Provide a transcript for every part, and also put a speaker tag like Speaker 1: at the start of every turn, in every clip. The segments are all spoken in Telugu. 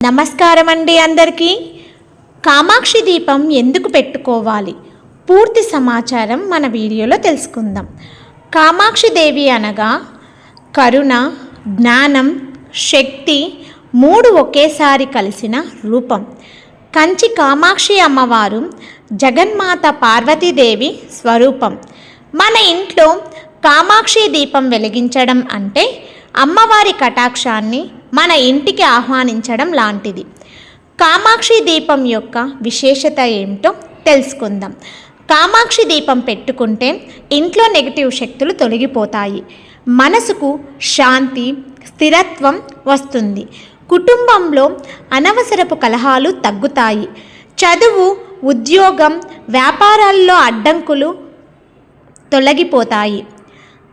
Speaker 1: నమస్కారం అండి అందరికీ. కామాక్షి దీపం ఎందుకు పెట్టుకోవాలి? పూర్తి సమాచారం మన వీడియోలో తెలుసుకుందాం. కామాక్షి దేవి అనగా కరుణ, జ్ఞానం, శక్తి మూడు ఒకేసారి కలిసిన రూపం. కంచి కామాక్షి అమ్మవారు జగన్మాత పార్వతీదేవి స్వరూపం. మన ఇంట్లో కామాక్షి దీపం వెలిగించడం అంటే అమ్మవారి కటాక్షాన్ని మన ఇంటికి ఆహ్వానించడం లాంటిది. కామాక్షి దీపం యొక్క విశేషత ఏమిటో తెలుసుకుందాం. కామాక్షి దీపం పెట్టుకుంటే ఇంట్లో నెగిటివ్ శక్తులు తొలగిపోతాయి, మనసుకు శాంతి, స్థిరత్వం వస్తుంది, కుటుంబంలో అనవసరపు కలహాలు తగ్గుతాయి, చదువు, ఉద్యోగం, వ్యాపారాల్లో అడ్డంకులు తొలగిపోతాయి.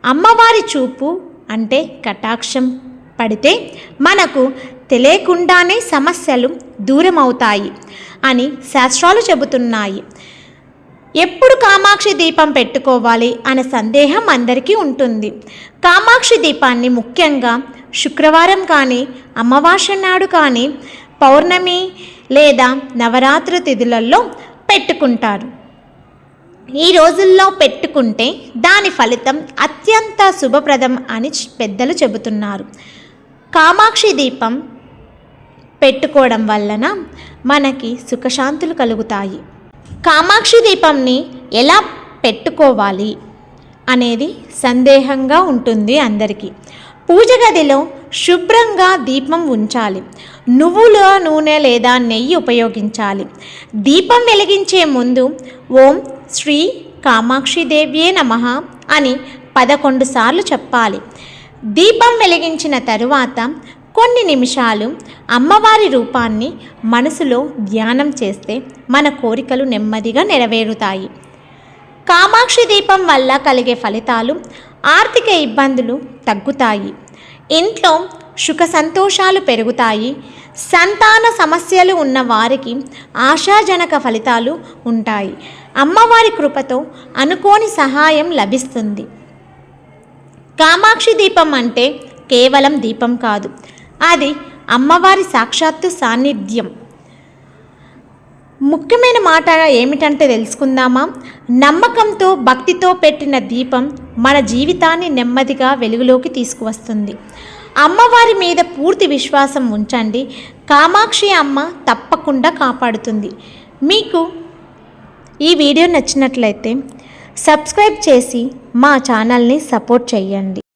Speaker 1: అమ్మవారి చూపు అంటే కటాక్షం పడితే మనకు తెలియకుండానే సమస్యలు దూరం అవుతాయి అని శాస్త్రాలు చెబుతున్నాయి. ఎప్పుడు కామాక్షి దీపం పెట్టుకోవాలి అనే సందేహం అందరికీ ఉంటుంది. కామాక్షి దీపాన్ని ముఖ్యంగా శుక్రవారం కానీ, అమావాస్య నాడు కానీ, పౌర్ణమి లేదా నవరాత్రి తిథులలో పెట్టుకుంటారు. ఈ రోజుల్లో పెట్టుకుంటే దాని ఫలితం అత్యంత శుభప్రదం అని పెద్దలు చెబుతున్నారు. కామాక్షి దీపం పెట్టుకోవడం వలన మనకి సుఖశాంతులు కలుగుతాయి. కామాక్షి దీపంని ఎలా పెట్టుకోవాలి అనేది సందేహంగా ఉంటుంది అందరికీ. పూజ గదిలో శుభ్రంగా దీపం ఉంచాలి. నువ్వుల నూనె లేదా నెయ్యి ఉపయోగించాలి. దీపం వెలిగించే ముందు ఓం శ్రీ కామాక్షి దేవ్యే నమః అని 11 సార్లు చెప్పాలి. దీపం వెలిగించిన తరువాత కొన్ని నిమిషాలు అమ్మవారి రూపాన్ని మనసులో ధ్యానం చేస్తే మన కోరికలు నెమ్మదిగా నెరవేరుతాయి. కామాక్షి దీపం వల్ల కలిగే ఫలితాలు: ఆర్థిక ఇబ్బందులు తగ్గుతాయి, ఇంట్లో సుఖ సంతోషాలు పెరుగుతాయి, సంతాన సమస్యలు ఉన్న వారికి ఆశాజనక ఫలితాలు ఉంటాయి, అమ్మవారి కృపతో అనుకోని సహాయం లభిస్తుంది. కామాక్షి దీపం అంటే కేవలం దీపం కాదు, అది అమ్మవారి సాక్షాత్తు సాన్నిధ్యం. ముఖ్యమైన మాట ఏమిటంటే తెలుసుకుందామా? నమ్మకంతో, భక్తితో పెట్టిన దీపం మన జీవితాన్ని నెమ్మదిగా వెలుగులోకి తీసుకువస్తుంది. అమ్మవారి మీద పూర్తి విశ్వాసం ఉంచండి. కామాక్షి అమ్మ తప్పకుండా కాపాడుతుంది. మీకు ఈ వీడియో నచ్చినట్లయితే సబ్స్క్రైబ్ చేసి మా ఛానల్ని సపోర్ట్ చేయండి.